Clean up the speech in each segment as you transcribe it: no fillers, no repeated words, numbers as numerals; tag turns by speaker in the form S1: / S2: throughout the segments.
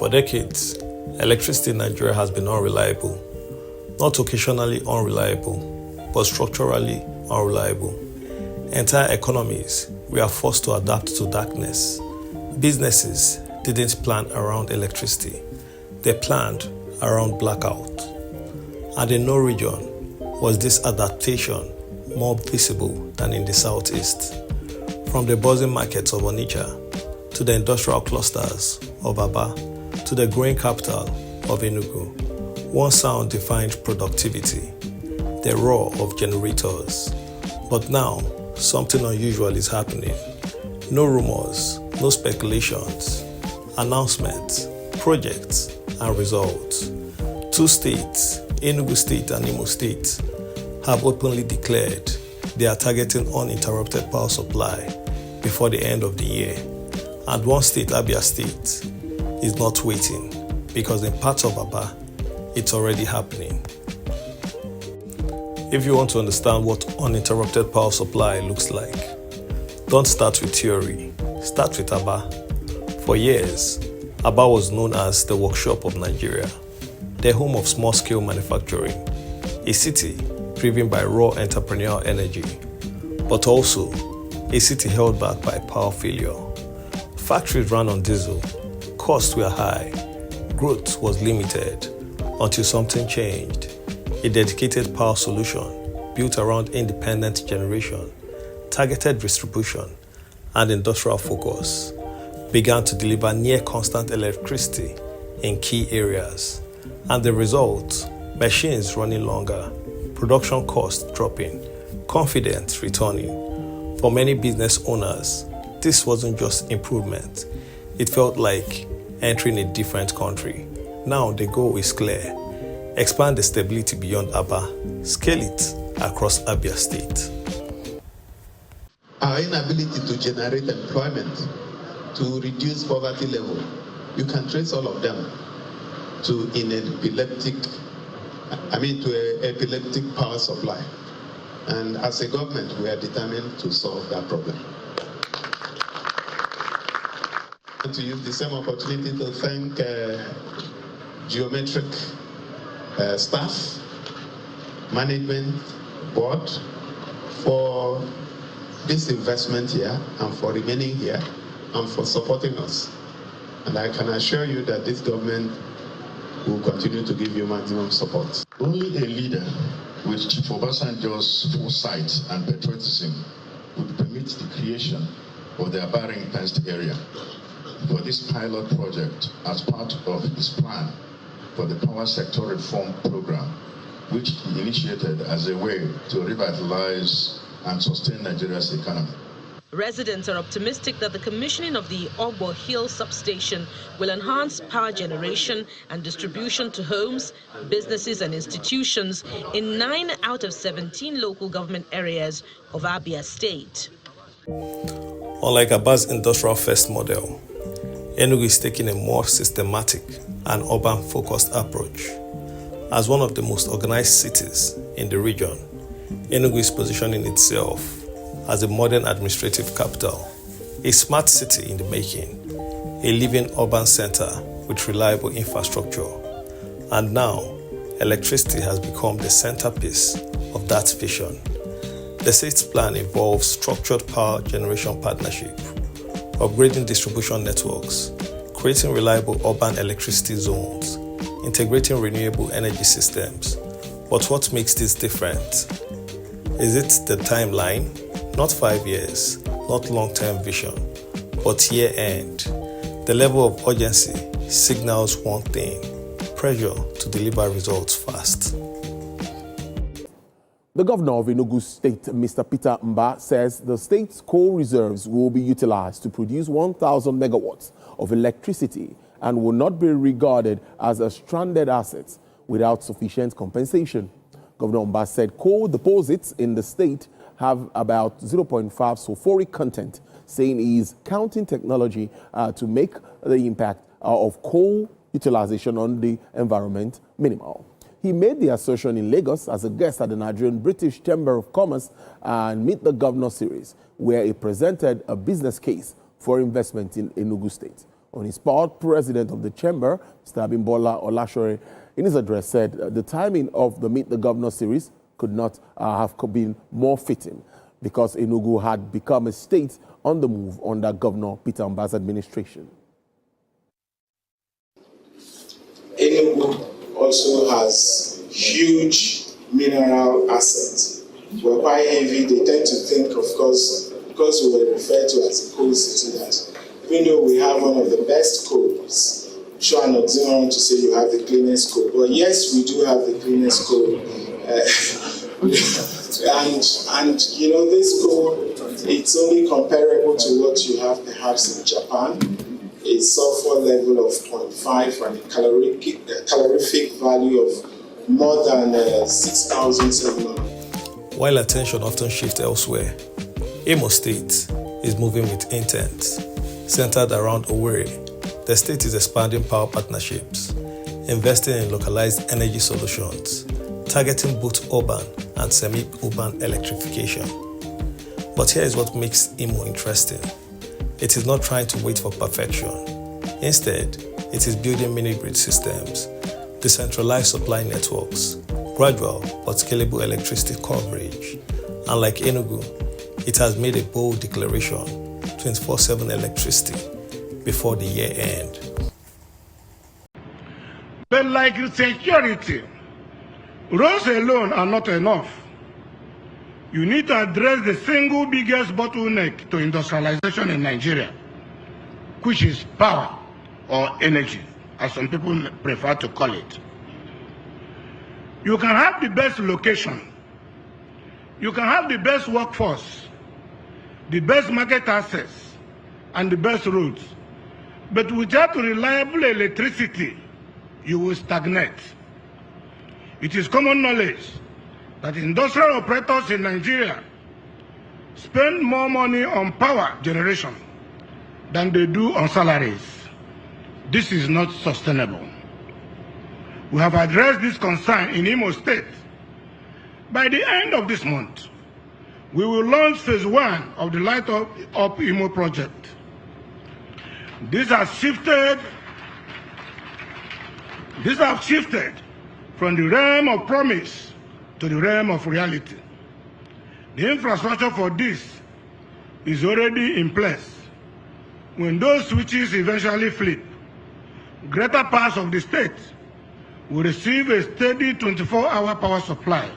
S1: For decades, electricity in Nigeria has been unreliable. Not occasionally unreliable, but structurally unreliable. Entire economies were forced to adapt to darkness. Businesses didn't plan around electricity. They planned around blackout. And in no region was this adaptation more visible than in the southeast. From the buzzing markets of Onitsha to the industrial clusters of Aba to the growing capital of Enugu, one sound defined productivity, the roar of generators. But now, something unusual is happening. No rumors, no speculations, announcements, projects, and results. Two states, Enugu State and Imo State, have openly declared they are targeting uninterrupted power supply before the end of the year. And one state, Abia State, is not waiting because in parts of Aba, it's already happening. If you want to understand what uninterrupted power supply looks like, don't start with theory, start with Aba. For years, Aba was known as the workshop of Nigeria, the home of small-scale manufacturing, a city driven by raw entrepreneurial energy, but also a city held back by power failure. Factories ran on diesel, costs were high, growth was limited, until something changed. A dedicated power solution built around independent generation, targeted distribution, and industrial focus began to deliver near constant electricity in key areas. And the result, machines running longer, production costs dropping, confidence returning. For many business owners, this wasn't just improvement. It felt like entering a different country. Now the goal is clear. Expand the stability beyond Aba, scale it across Abia State.
S2: Our inability to generate employment, to reduce poverty level, you can trace all of them to epileptic power supply. And as a government, we are determined to solve that problem. I want to use the same opportunity to thank Geometric staff, management, board for this investment here and for remaining here and for supporting us. And I can assure you that this government will continue to give you maximum support.
S3: Only a leader with Chief Obasanjo's foresight and patriotism would permit the creation of the Abia Test area for this pilot project as part of his plan for the power sector reform program, which he initiated as a way to revitalize and sustain Nigeria's economy.
S4: Residents are optimistic that the commissioning of the Ogbo Hill substation will enhance power generation and distribution to homes, businesses and institutions in 9 out of 17 local government areas of Abia State.
S1: Unlike Aba's industrial first model, Enugu is taking a more systematic and urban-focused approach. As one of the most organized cities in the region, Enugu is positioning itself as a modern administrative capital, a smart city in the making, a living urban center with reliable infrastructure. And now, electricity has become the centerpiece of that vision. The state's plan involves structured power generation partnership, upgrading distribution networks, creating reliable urban electricity zones, integrating renewable energy systems. But what makes this different? Is it the timeline? Not 5 years, not long-term vision, but year-end. The level of urgency signals one thing: pressure to deliver results fast.
S5: The governor of Enugu State, Mr. Peter Mba, says the state's coal reserves will be utilized to produce 1,000 megawatts of electricity and will not be regarded as a stranded asset without sufficient compensation. Governor Mba said coal deposits in the state have about 0.5 sulfuric content, saying he is counting technology to make the impact of coal utilization on the environment minimal. He made the assertion in Lagos as a guest at the Nigerian-British Chamber of Commerce and Meet the Governor series, where he presented a business case for investment in Enugu State. On his part, President of the Chamber, Mr. Abimbola Olasore, in his address said the timing of the Meet the Governor series could not have been more fitting because Enugu had become a state on the move under Governor Peter Mba's administration.
S6: Enugu also has huge mineral assets. We're quite heavy. They tend to think, of course, because we were referred to as a coal city, that even though we have one of the best coals, sure, an oxymoron to say you have the cleanest coal, but yes, we do have the cleanest coal. And you know, this coal, it's only comparable to what you have perhaps in Japan. A sulfur level of 0.5 and a calorific value of more than 6,700.
S1: While attention often shifts elsewhere, Imo State is moving with intent. Centered around Owerri, the state is expanding power partnerships, investing in localized energy solutions, targeting both urban and semi-urban electrification. But here is what makes Imo interesting. It is not trying to wait for perfection. Instead, it is building mini-grid systems, decentralized supply networks, gradual but scalable electricity coverage. And like Enugu, it has made a bold declaration, 24/7 electricity before the year end.
S7: But like security, roads alone are not enough. You need to address the single biggest bottleneck to industrialization in Nigeria, which is power or energy, as some people prefer to call it. You can have the best location, you can have the best workforce, the best market access, and the best roads, but without reliable electricity, you will stagnate. It is common knowledge that industrial operators in Nigeria spend more money on power generation than they do on salaries. This is not sustainable. We have addressed this concern in Imo State. By the end of this month, we will launch phase 1 of the Light Up Imo project. This has shifted from the realm of promise to the realm of reality. The infrastructure for this is already in place. When those switches eventually flip, greater parts of the state will receive a steady 24-hour power supply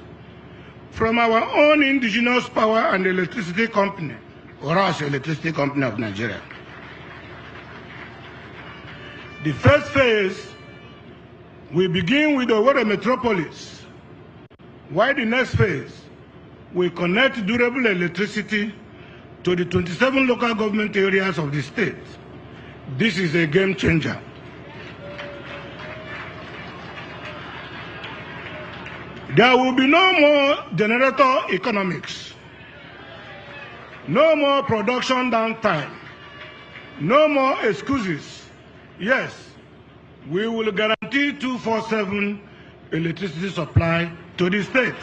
S7: from our own indigenous power and electricity company, Owerri Electricity Company of Nigeria. The first phase will begin with the Owerri metropolis, while the next phase will connect durable electricity to the 27 local government areas of the state. This is a game changer. There will be no more generator economics, no more production downtime, no more excuses. Yes, we will guarantee 24/7 electricity supply to the state.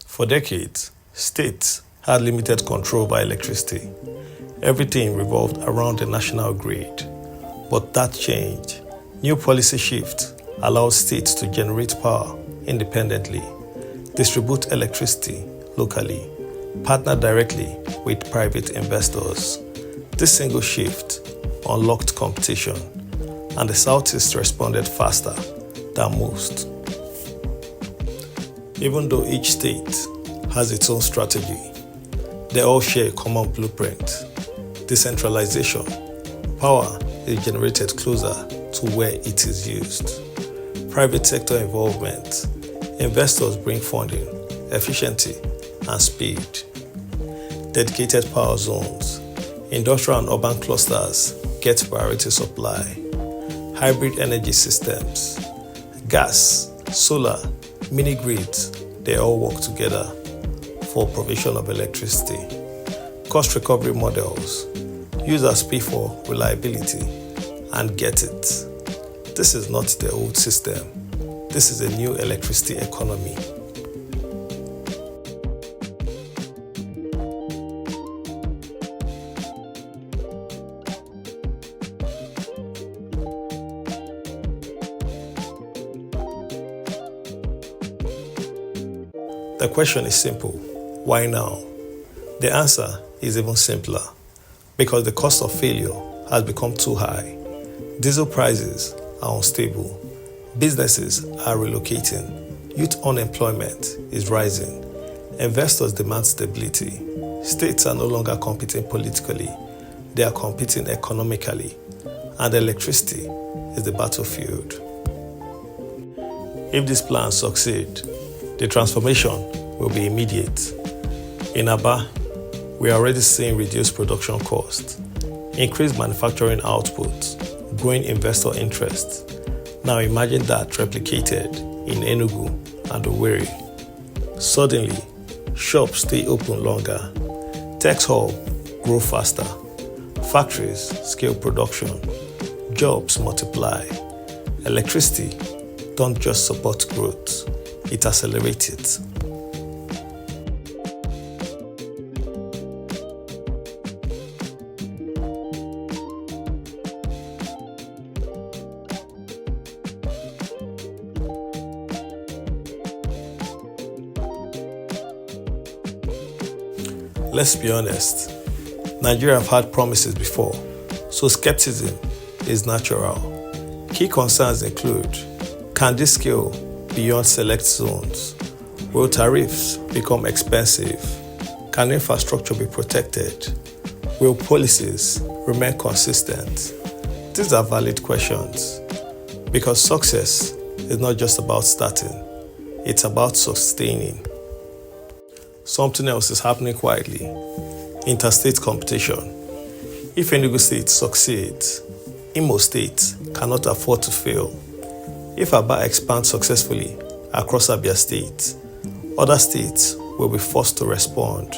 S1: For decades, states had limited control over electricity. Everything revolved around the national grid. But that changed. New policy shift allowed states to generate power independently, distribute electricity locally, partner directly with private investors. This single shift unlocked competition, and the Southeast responded faster than most. Even though each state has its own strategy, they all share a common blueprint: decentralization. Power is generated closer to where it is used. Private sector involvement. Investors bring funding, efficiency, and speed. Dedicated power zones. Industrial and urban clusters get priority supply. Hybrid energy systems. Gas, solar, mini grids, they all work together for provision of electricity. Cost recovery models. Users pay for reliability and get it. This is not the old system. This is a new electricity economy. The question is simple. Why now? The answer is even simpler. Because the cost of failure has become too high. Diesel prices are unstable. Businesses are relocating. Youth unemployment is rising. Investors demand stability. States are no longer competing politically. They are competing economically. And electricity is the battlefield. If these plans succeed, the transformation will be immediate. In Aba, we are already seeing reduced production costs, increased manufacturing output, growing investor interest. Now imagine that replicated in Enugu and Owerri. Suddenly, shops stay open longer, tech hub grow faster, factories scale production, jobs multiply. Electricity don't just support growth, it accelerates it. Let's be honest, Nigeria have had promises before, so skepticism is natural. Key concerns include, can this scale beyond select zones? Will tariffs become expensive? Can infrastructure be protected? Will policies remain consistent? These are valid questions, because success is not just about starting, it's about sustaining. Something else is happening quietly. Interstate competition. If Enugu State succeeds, Imo State cannot afford to fail. If Aba expands successfully across Abia State, other states will be forced to respond.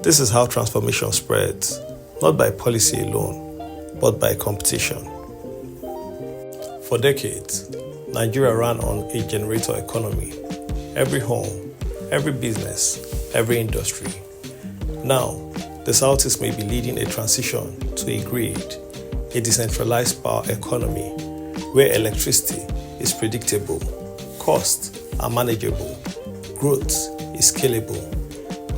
S1: This is how transformation spreads, not by policy alone, but by competition. For decades, Nigeria ran on a generator economy. Every home, every business, every industry. Now, the Southeast may be leading a transition to a grid, a decentralized power economy where electricity is predictable, costs are manageable, growth is scalable,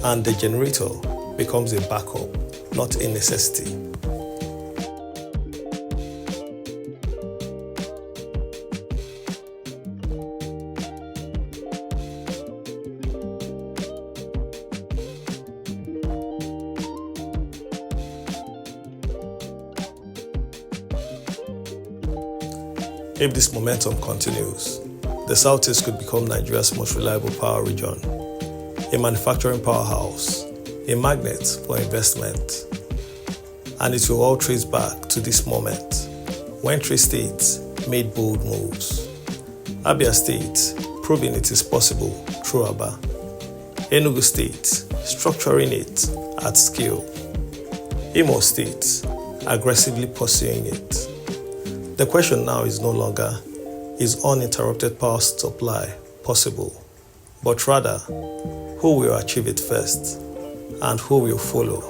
S1: and the generator becomes a backup, not a necessity. If this momentum continues, the Southeast could become Nigeria's most reliable power region, a manufacturing powerhouse, a magnet for investment. And it will all trace back to this moment when three states made bold moves. Abia State proving it is possible through Aba. Enugu State structuring it at scale. Imo State aggressively pursuing it. The question now is no longer, is uninterrupted power supply possible? But rather, who will achieve it first and who will follow?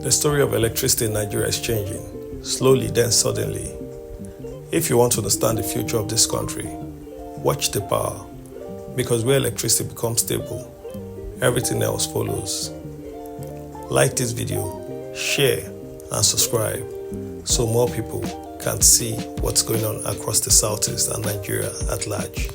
S1: The story of electricity in Nigeria is changing, slowly then suddenly. If you want to understand the future of this country, watch the power, because where electricity becomes stable, everything else follows. Like this video, share and subscribe so more people can see what's going on across the Southeast and Nigeria at large.